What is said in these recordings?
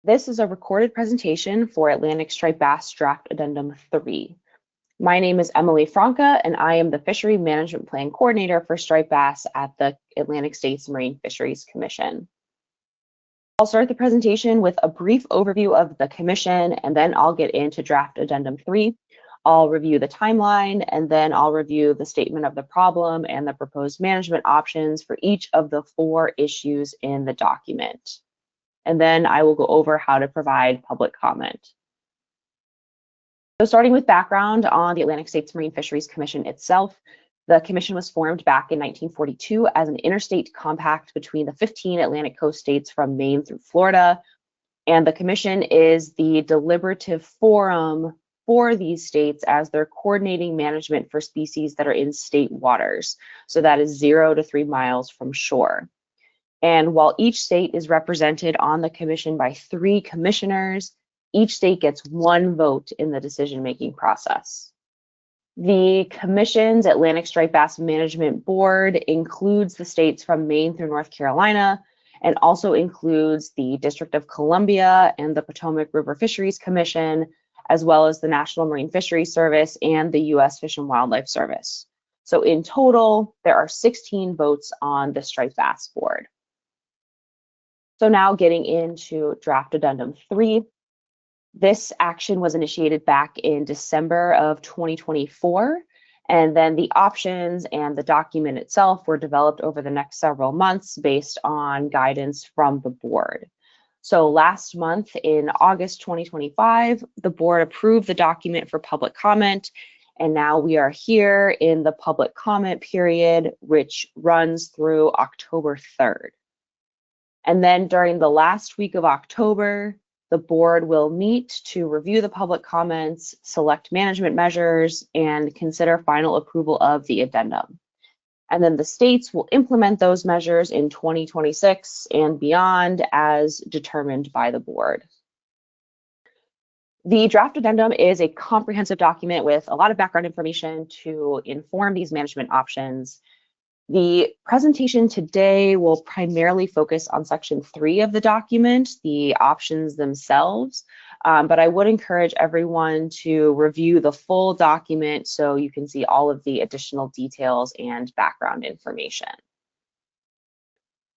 This is a recorded presentation for Atlantic Striped Bass Draft Addendum 3. My name is Emily Franca, and I am the Fishery Management Plan Coordinator for striped bass at the Atlantic States Marine Fisheries Commission. I'll start the presentation with a brief overview of the Commission, and then I'll get into Draft Addendum 3. I'll review the timeline, and then I'll review the statement of the problem and the proposed management options for each of the 4 issues in the document. And then I will go over how to provide public comment. So starting with background on the Atlantic States Marine Fisheries Commission itself, the commission was formed back in 1942 as an interstate compact between the 15 Atlantic coast states from Maine through Florida. And the commission is the deliberative forum for these states as they're coordinating management for species that are in state waters. So that is 0 to 3 miles from shore. And while each state is represented on the commission by 3 commissioners, each state gets 1 vote in the decision-making process. The commission's Atlantic Striped Bass Management Board includes the states from Maine through North Carolina and also includes the District of Columbia and the Potomac River Fisheries Commission, as well as the National Marine Fisheries Service and the U.S. Fish and Wildlife Service. So in total, there are 16 votes on the Striped Bass Board. So now getting into Draft Addendum 3. This action was initiated back in December of 2024, and then the options and the document itself were developed over the next several months based on guidance from the board. So last month in August 2025, the board approved the document for public comment, and now we are here in the public comment period, which runs through October 3rd. And then during the last week of October, the board will meet to review the public comments, select management measures, and consider final approval of the addendum. And then the states will implement those measures in 2026 and beyond as determined by the board. The draft addendum is a comprehensive document with a lot of background information to inform these management options. The presentation today will primarily focus on Section 3 of the document, the options themselves, but I would encourage everyone to review the full document so you can see all of the additional details and background information.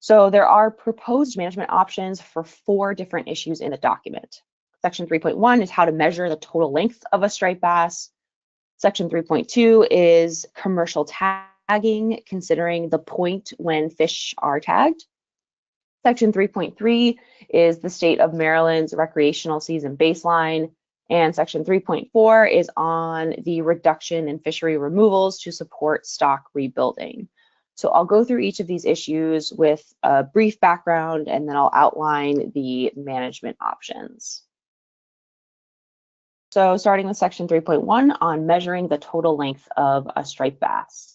So there are proposed management options for 4 different issues in the document. Section 3.1 is how to measure the total length of a striped bass. Section 3.2 is commercial tagging, considering the point when fish are tagged. Section 3.3 is the state of Maryland's recreational season baseline, and Section 3.4 is on the reduction in fishery removals to support stock rebuilding. So I'll go through each of these issues with a brief background, and then I'll outline the management options. So starting with Section 3.1 on measuring the total length of a striped bass.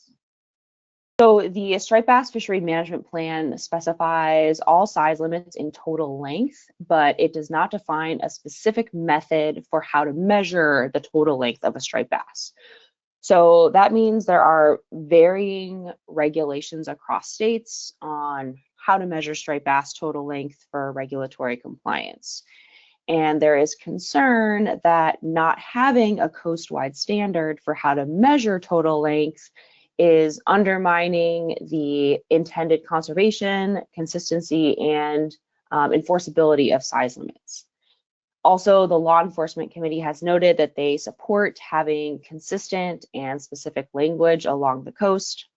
So the striped bass fishery management plan specifies all size limits in total length, but it does not define a specific method for how to measure the total length of a striped bass. So that means there are varying regulations across states on how to measure striped bass total length for regulatory compliance. And there is concern that not having a coast-wide standard for how to measure total length is undermining the intended conservation, consistency, and enforceability of size limits. Also, the Law Enforcement Committee has noted that they support having consistent and specific language along the coast.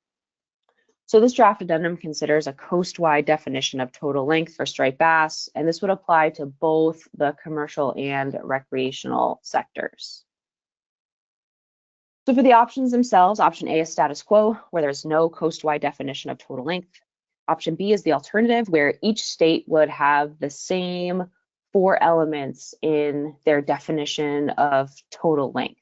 So this draft addendum considers a coast-wide definition of total length for striped bass, and this would apply to both the commercial and recreational sectors. So for the options themselves, option A is status quo, where there's no coast-wide definition of total length. Option B is the alternative, where each state would have the same 4 elements in their definition of total length.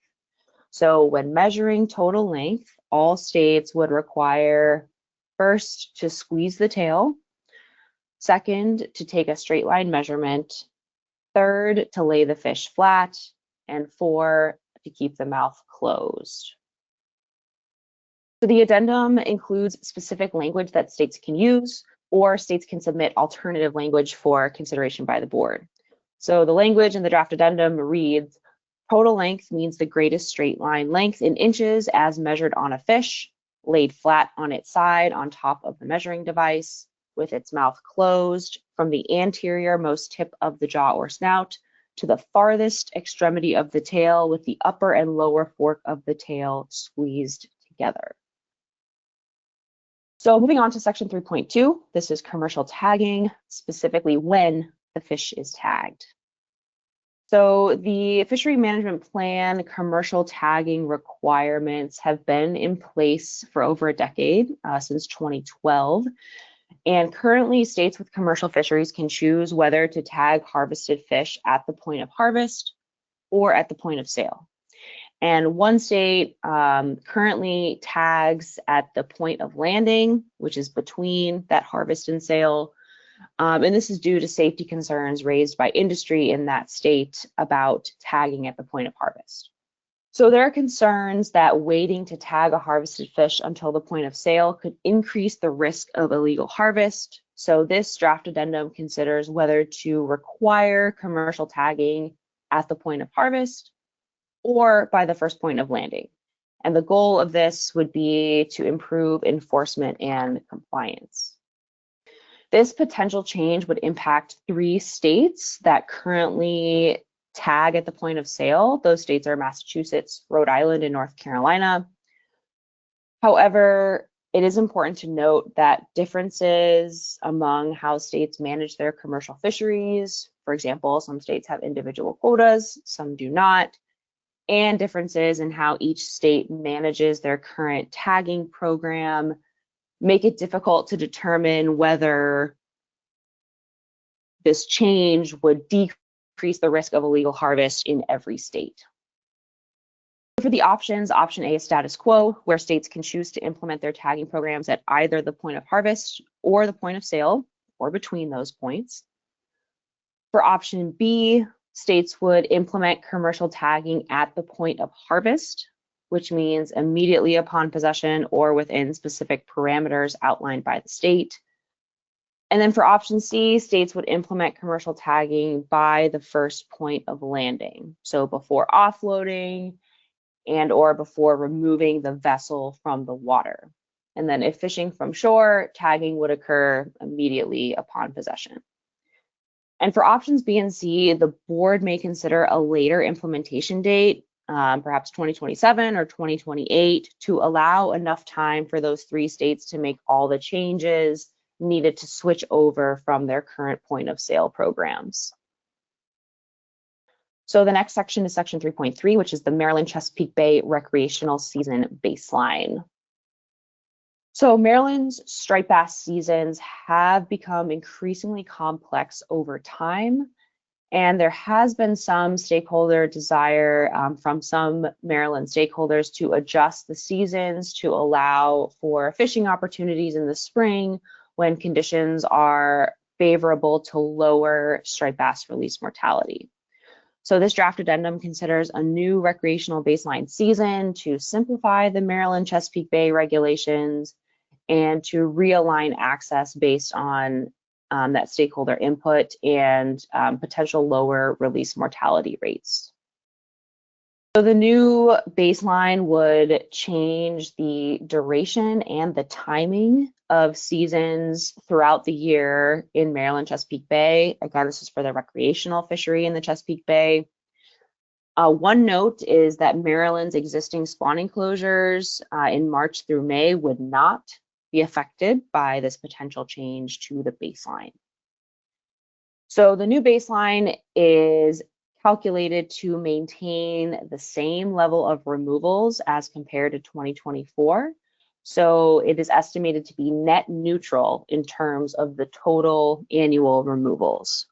So when measuring total length, all states would require first to squeeze the tail, second to take a straight line measurement, third to lay the fish flat, and 4 to keep the mouth closed. So the addendum includes specific language that states can use, or states can submit alternative language for consideration by the board. So the language in the draft addendum reads, total length means the greatest straight line length in inches as measured on a fish, laid flat on its side on top of the measuring device, with its mouth closed from the anterior most tip of the jaw or snout to the farthest extremity of the tail, with the upper and lower fork of the tail squeezed together. So moving on to section 3.2, this is commercial tagging, specifically when the fish is tagged. So the fishery management plan commercial tagging requirements have been in place for over a decade, since 2012. And currently, states with commercial fisheries can choose whether to tag harvested fish at the point of harvest or at the point of sale. And one state currently tags at the point of landing, which is between that harvest and sale. And this is due to safety concerns raised by industry in that state about tagging at the point of harvest. So there are concerns that waiting to tag a harvested fish until the point of sale could increase the risk of illegal harvest. So this draft addendum considers whether to require commercial tagging at the point of harvest or by the first point of landing. And the goal of this would be to improve enforcement and compliance. This potential change would impact 3 states that currently tag at the point of sale. Those states are Massachusetts, Rhode Island, and North Carolina. However, it is important to note that differences among how states manage their commercial fisheries, for example, some states have individual quotas, some do not, and differences in how each state manages their current tagging program make it difficult to determine whether this change would decrease the risk of illegal harvest in every state. For the options, option A is status quo, where states can choose to implement their tagging programs at either the point of harvest or the point of sale, or between those points. For option B, states would implement commercial tagging at the point of harvest, which means immediately upon possession or within specific parameters outlined by the state. And then for option C, states would implement commercial tagging by the first point of landing. So before offloading and or before removing the vessel from the water. And then if fishing from shore, tagging would occur immediately upon possession. And for options B and C, the board may consider a later implementation date, perhaps 2027 or 2028, to allow enough time for those 3 states to make all the changes needed to switch over from their current point of sale programs. So the next section is section 3.3, which is the Maryland Chesapeake Bay recreational season baseline. So Maryland's striped bass seasons have become increasingly complex over time, and there has been some stakeholder desire from some Maryland stakeholders to adjust the seasons to allow for fishing opportunities in the spring when conditions are favorable to lower striped bass release mortality. So this draft addendum considers a new recreational baseline season to simplify the Maryland Chesapeake Bay regulations and to realign access based on that stakeholder input and potential lower release mortality rates. So the new baseline would change the duration and the timing of seasons throughout the year in Maryland Chesapeake Bay. Again, this is for the recreational fishery in the Chesapeake Bay. One note is that Maryland's existing spawning closures in March through May would not be affected by this potential change to the baseline. So the new baseline is calculated to maintain the same level of removals as compared to 2024. So it is estimated to be net neutral in terms of the total annual removals.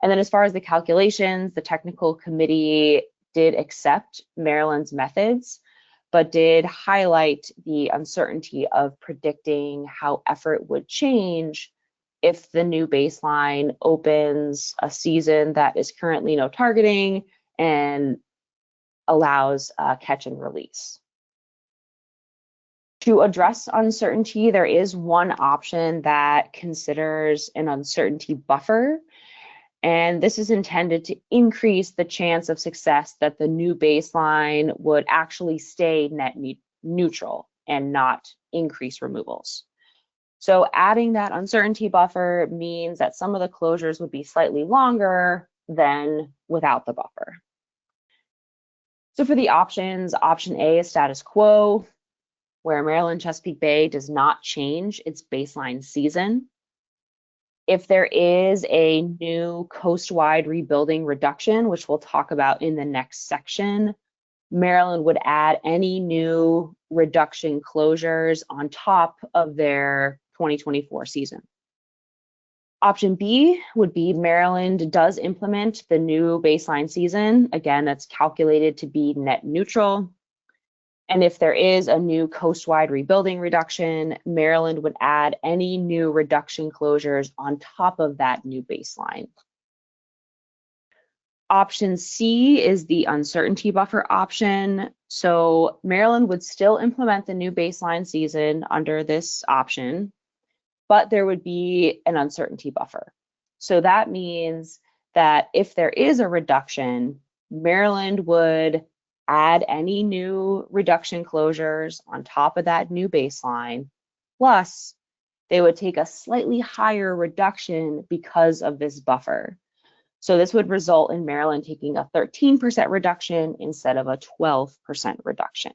And then as far as the calculations, the technical committee did accept Maryland's methods, but did highlight the uncertainty of predicting how effort would change if the new baseline opens a season that is currently no targeting and allows catch and release. To address uncertainty, there is one option that considers an uncertainty buffer. And this is intended to increase the chance of success that the new baseline would actually stay net neutral and not increase removals. So adding that uncertainty buffer means that some of the closures would be slightly longer than without the buffer. So for the options, option A is status quo, where Maryland Chesapeake Bay does not change its baseline season. If there is a new coast-wide rebuilding reduction, which we'll talk about in the next section, Maryland would add any new reduction closures on top of their 2024 season. Option B would be Maryland does implement the new baseline season. Again, that's calculated to be net neutral. And if there is a new coast-wide rebuilding reduction, Maryland would add any new reduction closures on top of that new baseline. Option C is the uncertainty buffer option. So Maryland would still implement the new baseline season under this option, but there would be an uncertainty buffer. So that means that if there is a reduction, Maryland would add any new reduction closures on top of that new baseline, plus they would take a slightly higher reduction because of this buffer. So this would result in Maryland taking a 13% reduction instead of a 12% reduction.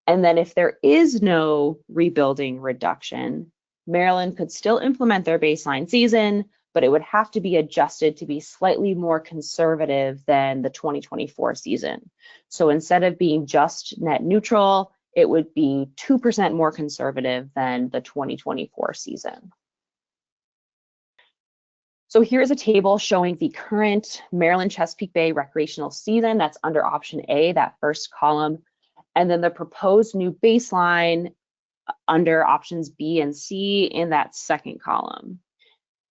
And then if there is no rebuilding reduction, Maryland could still implement their baseline season, but it would have to be adjusted to be slightly more conservative than the 2024 season. So instead of being just net neutral, it would be 2% more conservative than the 2024 season. So here's a table showing the current Maryland Chesapeake Bay recreational season. That's under option A, that first column, and then the proposed new baseline under options B and C in that second column.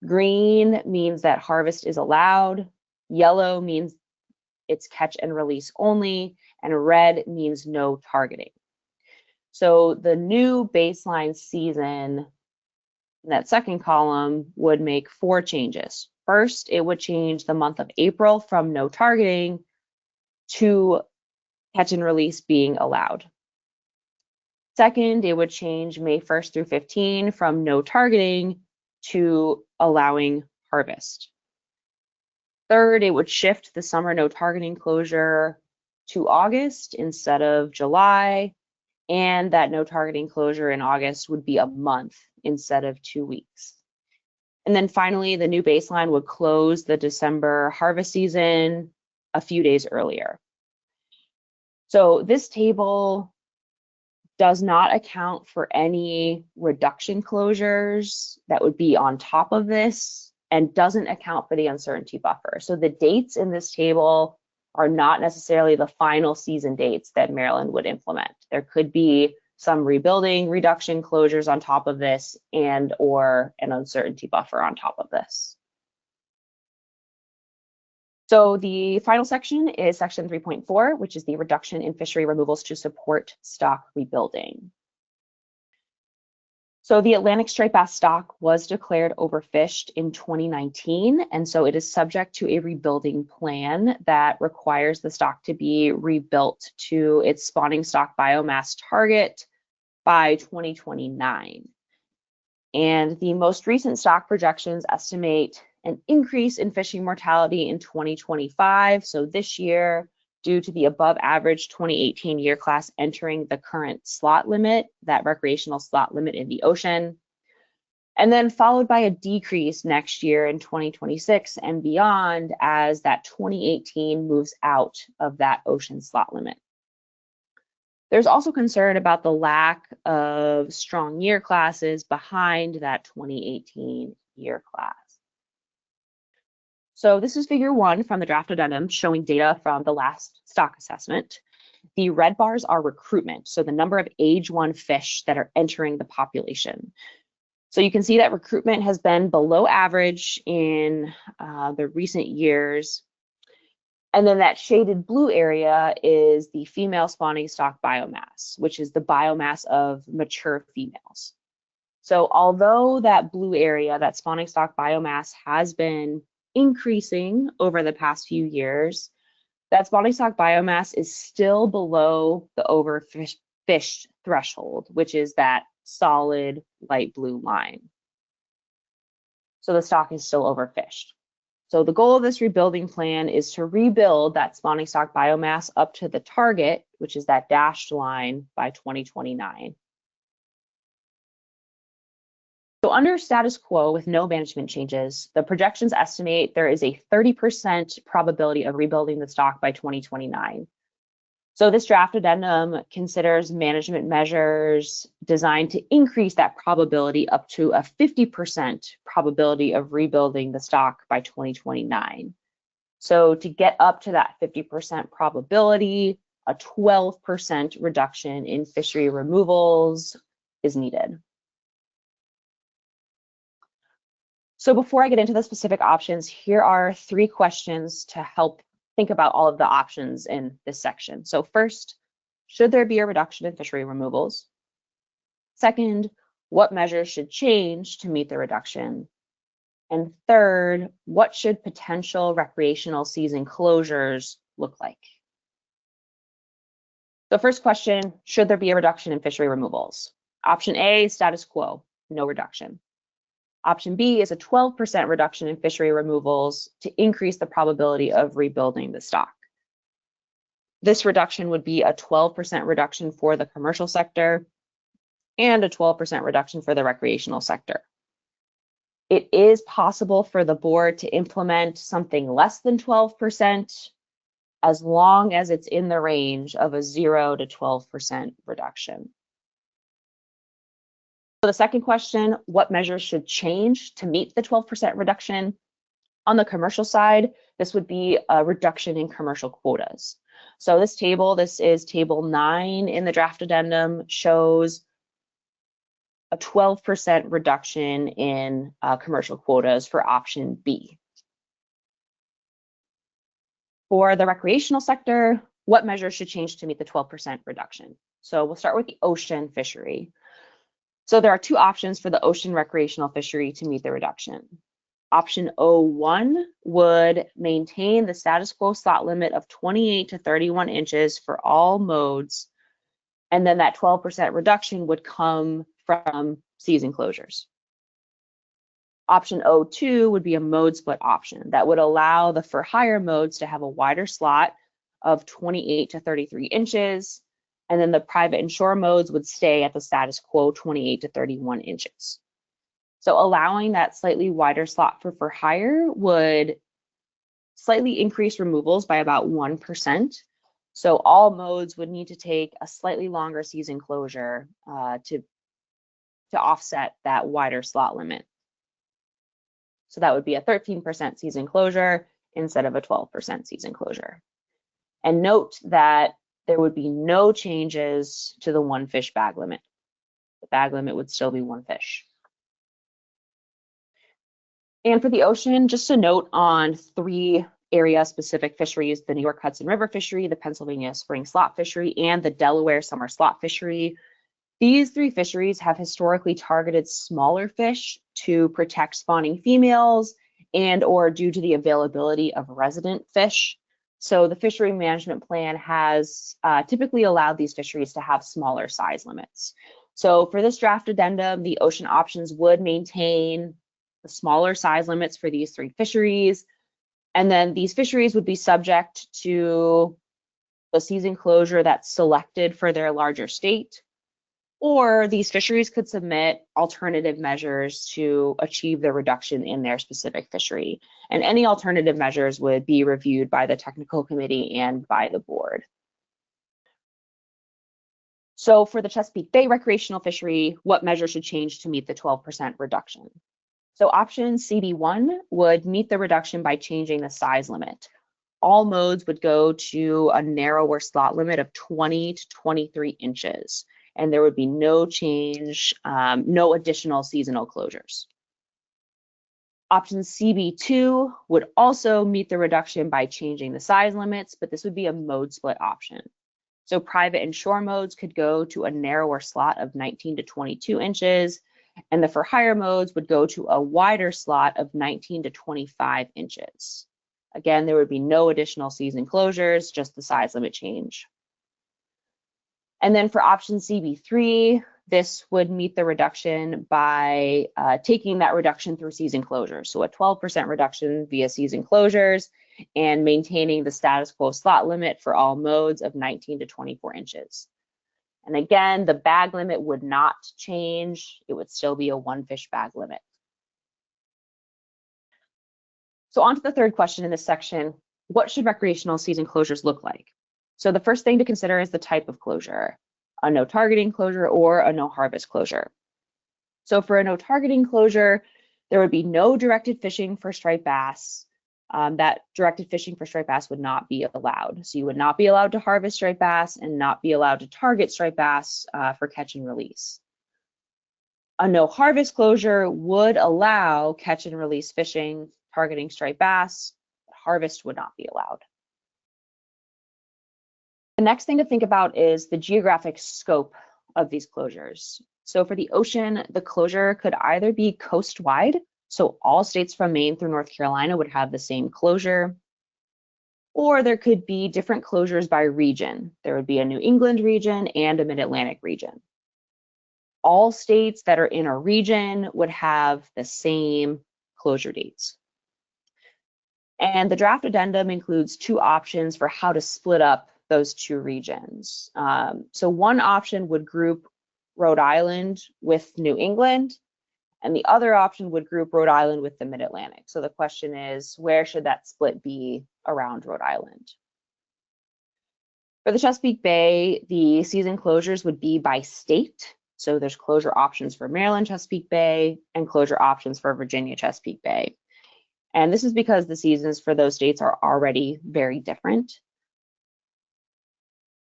Green means that harvest is allowed, yellow means it's catch and release only, and red means no targeting. So the new baseline season in that second column would make 4 changes. First, it would change the month of April from no targeting to catch and release being allowed. Second, it would change May 1st through 15 from no targeting to allowing harvest. Third, it would shift the summer no targeting closure to August instead of July, and that no targeting closure in August would be a month instead of 2 weeks. And then finally, the new baseline would close the December harvest season a few days earlier. So this table does not account for any reduction closures that would be on top of this and doesn't account for the uncertainty buffer. So the dates in this table are not necessarily the final season dates that Maryland would implement. There could be some rebuilding reduction closures on top of this and or an uncertainty buffer on top of this. So the final section is section 3.4, which is the reduction in fishery removals to support stock rebuilding. So the Atlantic striped bass stock was declared overfished in 2019, and so it is subject to a rebuilding plan that requires the stock to be rebuilt to its spawning stock biomass target by 2029. And the most recent stock projections estimate an increase in fishing mortality in 2025. So this year, due to the above average 2018 year class entering the current slot limit, that recreational slot limit in the ocean, and then followed by a decrease next year in 2026 and beyond as that 2018 moves out of that ocean slot limit. There's also concern about the lack of strong year classes behind that 2018 year class. So this is figure 1 from the draft addendum showing data from the last stock assessment. The red bars are recruitment, so the number of age 1 fish that are entering the population. So you can see that recruitment has been below average in the recent years. And then that shaded blue area is the female spawning stock biomass, which is the biomass of mature females. So although that blue area, that spawning stock biomass, has been increasing over the past few years, that spawning stock biomass is still below the overfished threshold, which is that solid light blue line. So the stock is still overfished. So the goal of this rebuilding plan is to rebuild that spawning stock biomass up to the target, which is that dashed line, by 2029. So under status quo with no management changes, the projections estimate there is a 30% probability of rebuilding the stock by 2029. So this draft addendum considers management measures designed to increase that probability up to a 50% probability of rebuilding the stock by 2029. So to get up to that 50% probability, a 12% reduction in fishery removals is needed. So before I get into the specific options, here are 3 questions to help think about all of the options in this section. So first, should there be a reduction in fishery removals? Second, what measures should change to meet the reduction? And third, what should potential recreational season closures look like? The first question, should there be a reduction in fishery removals? Option A, status quo, no reduction. Option B is a 12% reduction in fishery removals to increase the probability of rebuilding the stock. This reduction would be a 12% reduction for the commercial sector and a 12% reduction for the recreational sector. It is possible for the board to implement something less than 12% as long as it's in the range of a 0 to 12% reduction. So the second question, what measures should change to meet the 12% reduction? On the commercial side, this would be a reduction in commercial quotas. So this is table 9 in the draft addendum, shows a 12% reduction in commercial quotas for option B. For the recreational sector, what measures should change to meet the 12% reduction? So we'll start with the ocean fishery. So there are 2 options for the ocean recreational fishery to meet the reduction. Option 01 would maintain the status quo slot limit of 28 to 31 inches for all modes, and then that 12% reduction would come from season closures. Option 02 would be a mode split option that would allow the for hire modes to have a wider slot of 28 to 33 inches, and then the private and shore modes would stay at the status quo 28 to 31 inches. So allowing that slightly wider slot for hire would slightly increase removals by about 1%. So all modes would need to take a slightly longer season closure to offset that wider slot limit. So that would be a 13% season closure instead of a 12% season closure. And note that there would be no changes to the 1 fish bag limit. The bag limit would still be 1 fish. And for the ocean, just a note on 3 area-specific fisheries, the New York Hudson River fishery, the Pennsylvania Spring Slot fishery, and the Delaware Summer Slot fishery. These 3 fisheries have historically targeted smaller fish to protect spawning females and or due to the availability of resident fish. So the fishery management plan has typically allowed these fisheries to have smaller size limits. So for this draft addendum, the ocean options would maintain the smaller size limits for these 3 fisheries. And then these fisheries would be subject to the season closure that's selected for their larger state, or these fisheries could submit alternative measures to achieve the reduction in their specific fishery. And any alternative measures would be reviewed by the technical committee and by the board. So for the Chesapeake Bay recreational fishery, what measures should change to meet the 12% reduction? So option CB1 would meet the reduction by changing the size limit. All modes would go to a narrower slot limit of 20 to 23 inches, and there would be no change, no additional seasonal closures. Option CB2 would also meet the reduction by changing the size limits, but this would be a mode split option. So private and shore modes could go to a narrower slot of 19 to 22 inches, and the for hire modes would go to a wider slot of 19 to 25 inches. Again, there would be no additional season closures, just the size limit change. And then for option CB3, this would meet the reduction by taking that reduction through season closures. So a 12% reduction via season closures and maintaining the status quo slot limit for all modes of 19 to 24 inches. And again, the bag limit would not change. It would still be a 1 fish bag limit. So on to the third question in this section, what should recreational season closures look like? So the first thing to consider is the type of closure, a no targeting closure or a no harvest closure. So for a no targeting closure, there would be no directed fishing for striped bass. That directed fishing for striped bass would not be allowed. So you would not be allowed to harvest striped bass and not be allowed to target striped bass for catch and release. A no harvest closure would allow catch and release fishing, targeting striped bass, but harvest would not be allowed. The next thing to think about is the geographic scope of these closures. So for the ocean, the closure could either be coast-wide, so all states from Maine through North Carolina would have the same closure, or there could be different closures by region. There would be a New England region and a Mid-Atlantic region. All states that are in a region would have the same closure dates. And the draft addendum includes two options for how to split up those two regions. So one option would group Rhode Island with New England, and the other option would group Rhode Island with the Mid-Atlantic. So the question is, where should that split be around Rhode Island? For the Chesapeake Bay, the season closures would be by state. So there's closure options for Maryland Chesapeake Bay and closure options for Virginia Chesapeake Bay. And this is because the seasons for those states are already very different.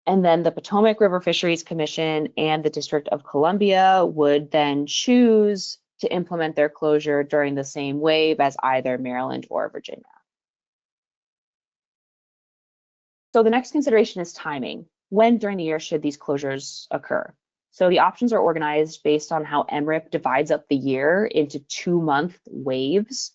And then the Potomac River Fisheries Commission and the District of Columbia would then choose to implement their closure during the same wave as either Maryland or Virginia. So the next consideration is timing. When during the year should these closures occur? So the options are organized based on how MRIP divides up the year into 2-month waves.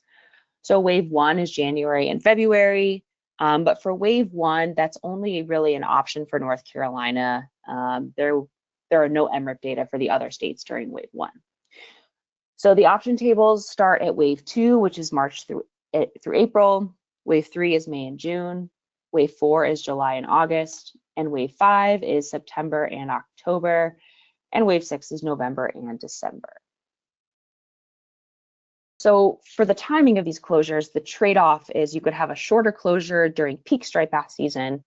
So wave 1 is January and February, but for wave 1, that's only really an option for North Carolina. There are no MRIP data for the other states during wave 1. So the option tables start at wave 2, which is March through April. Wave 3 is May and June. Wave 4 is July and August. And wave 5 is September and October. And wave 6 is November and December. So for the timing of these closures, the trade-off is you could have a shorter closure during peak striped bass season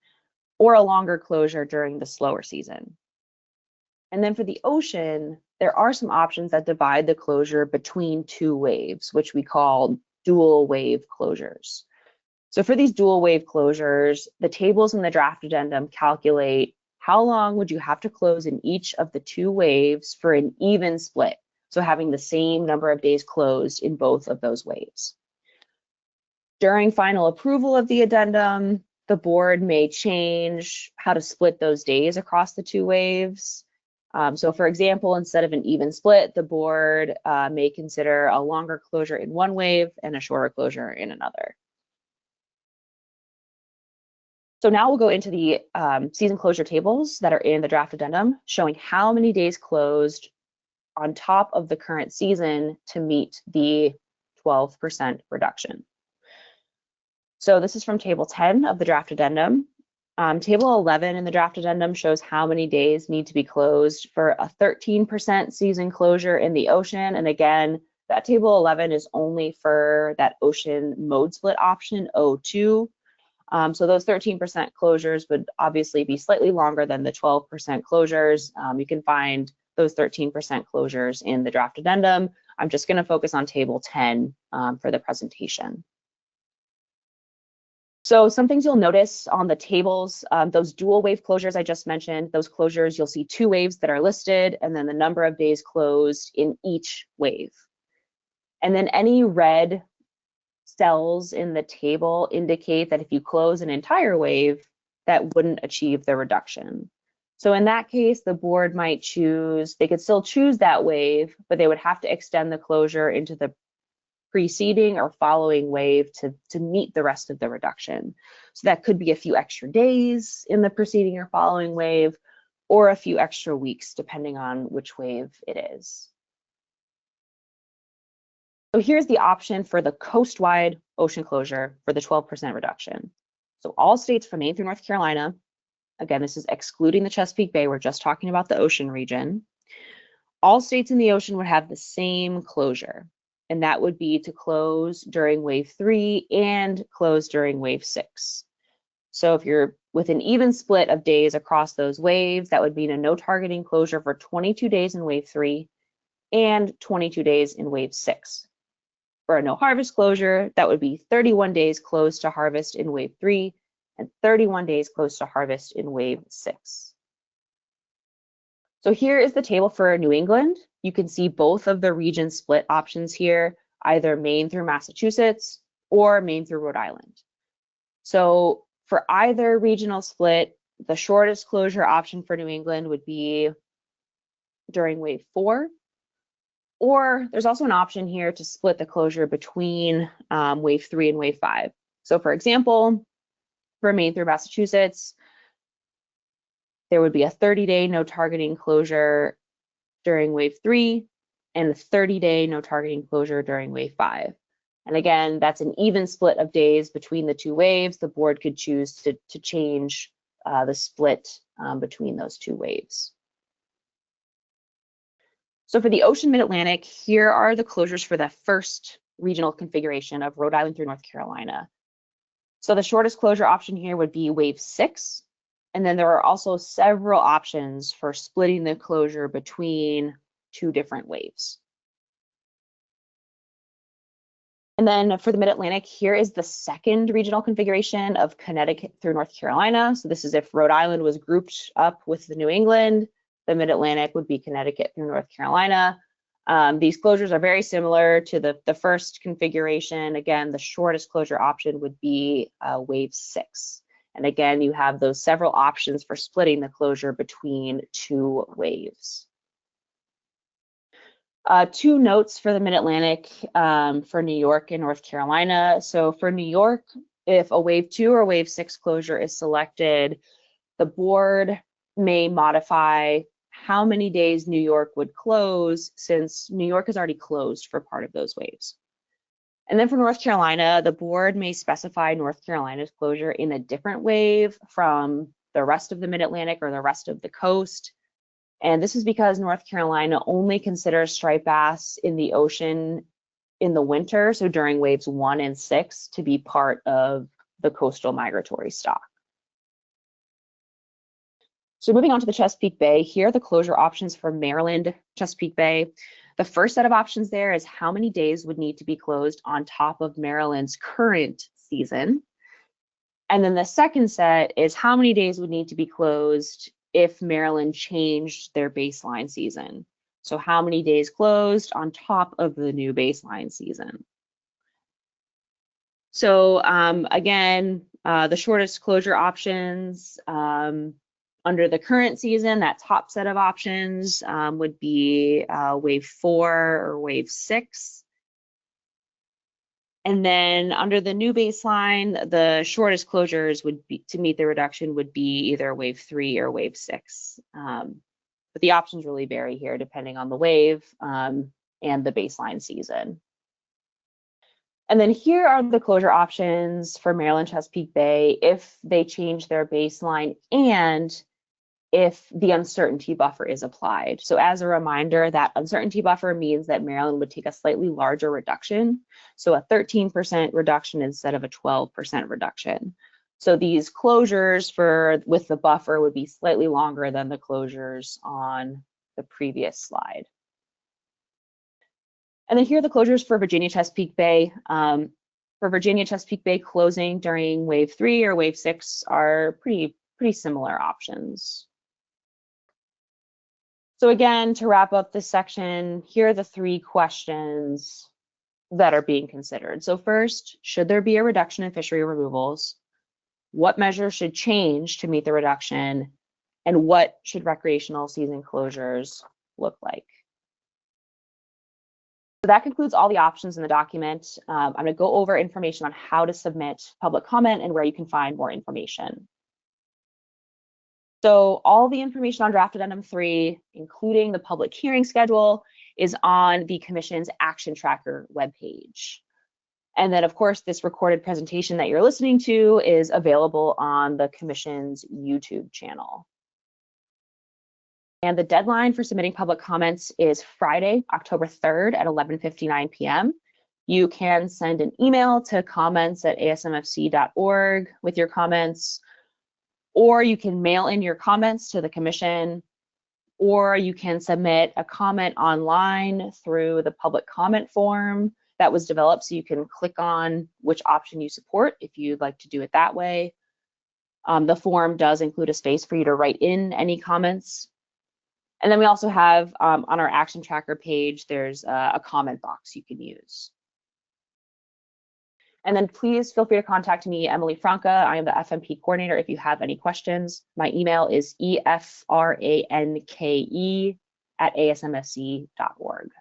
or a longer closure during the slower season. And then for the ocean, there are some options that divide the closure between 2 waves, which we call dual wave closures. So for these dual wave closures, the tables in the draft addendum calculate how long would you have to close in each of the 2 waves for an even split. So having the same number of days closed in both of those waves. During final approval of the addendum, the board may change how to split those days across the 2 waves. So for example, instead of an even split, the board may consider a longer closure in one wave and a shorter closure in another. So now we'll go into the season closure tables that are in the draft addendum, showing how many days closed on top of the current season to meet the 12% reduction. So this is from table 10 of the draft addendum. Table 11 in the draft addendum shows how many days need to be closed for a 13% season closure in the ocean. And again, that table 11 is only for that ocean mode split option, O2. So those 13% closures would obviously be slightly longer than the 12% closures. You can find those 13% closures in the draft addendum. I'm just going to focus on table 10 for the presentation. So some things you'll notice on the tables, those dual wave closures I just mentioned, those closures, you'll see 2 waves that are listed and then the number of days closed in each wave. And then any red cells in the table indicate that if you close an entire wave, that wouldn't achieve the reduction. So in that case, the board might choose, they could still choose that wave, but they would have to extend the closure into the preceding or following wave to meet the rest of the reduction. So that could be a few extra days in the preceding or following wave, or a few extra weeks, depending on which wave it is. So here's the option for the coast-wide ocean closure for the 12% reduction. So all states from Maine through North Carolina, again, this is excluding the Chesapeake Bay, we're just talking about the ocean region. All states in the ocean would have the same closure, and that would be to close during wave 3 and close during wave 6. So if you're with an even split of days across those waves, that would mean a no targeting closure for 22 days in wave 3 and 22 days in wave 6. For a no harvest closure, that would be 31 days closed to harvest in wave 3 and 31 days closed to harvest in wave 6. So here is the table for New England. You can see both of the region split options here, either Maine through Massachusetts or Maine through Rhode Island. So for either regional split, the shortest closure option for New England would be during wave 4, or there's also an option here to split the closure between wave 3 and wave 5. So for example, for Maine through Massachusetts, there would be a 30-day no targeting closure during wave 3 and a 30-day no targeting closure during wave 5. And again, that's an even split of days between the two waves. The board could choose to change the split between those two waves. So for the ocean mid-Atlantic, here are the closures for the first regional configuration of Rhode Island through North Carolina. So the shortest closure option here would be wave 6. And then there are also several options for splitting the closure between two different waves. And then for the Mid-Atlantic, here is the second regional configuration of Connecticut through North Carolina. So this is if Rhode Island was grouped up with the New England, the Mid-Atlantic would be Connecticut through North Carolina. These closures are very similar to the first configuration. Again, the shortest closure option would be wave 6. And again, you have those several options for splitting the closure between two waves. Two notes for the Mid-Atlantic for New York and North Carolina. So for New York, if a wave 2 or wave 6 closure is selected, the board may modify how many days New York would close, since New York is already closed for part of those waves. And then for North Carolina, the board may specify North Carolina's closure in a different wave from the rest of the Mid-Atlantic or the rest of the coast. And this is because North Carolina only considers striped bass in the ocean in the winter, so during waves 1 and 6, to be part of the coastal migratory stock. So moving on to the Chesapeake Bay, here are the closure options for Maryland, Chesapeake Bay. The first set of options there is how many days would need to be closed on top of Maryland's current season. And then the second set is how many days would need to be closed if Maryland changed their baseline season. So how many days closed on top of the new baseline season. So again, the shortest closure options under the current season, that top set of options would be wave 4 or wave 6. And then under the new baseline, the shortest closures would be, to meet the reduction, would be either wave 3 or wave 6. But the options really vary here depending on the wave and the baseline season. And then here are the closure options for Maryland Chesapeake Bay if they change their baseline and if the uncertainty buffer is applied. So as a reminder, that uncertainty buffer means that Maryland would take a slightly larger reduction. So a 13% reduction instead of a 12% reduction. So these closures with the buffer would be slightly longer than the closures on the previous slide. And then here are the closures for Virginia Chesapeake Bay. For Virginia Chesapeake Bay, closing during wave 3 or wave 6 are pretty similar options. So again, to wrap up this section, here are the 3 questions that are being considered. So first, should there be a reduction in fishery removals? What measures should change to meet the reduction? and what should recreational season closures look like. So that concludes all the options in the document. I'm going to go over information on how to submit public comment and where you can find more information. So all the information on Draft Addendum 3, including the public hearing schedule, is on the Commission's Action Tracker webpage. And then, of course, this recorded presentation that you're listening to is available on the Commission's YouTube channel. And the deadline for submitting public comments is Friday, October 3rd at 11:59 p.m. You can send an email to comments@asmfc.org with your comments, or you can mail in your comments to the Commission, or you can submit a comment online through the public comment form that was developed, so you can click on which option you support if you'd like to do it that way. The form does include a space for you to write in any comments. And then we also have on our Action Tracker page, there's a comment box you can use. And then please feel free to contact me, Emily Franca. I am the FMP coordinator if you have any questions. My email is efranke@asmfc.org.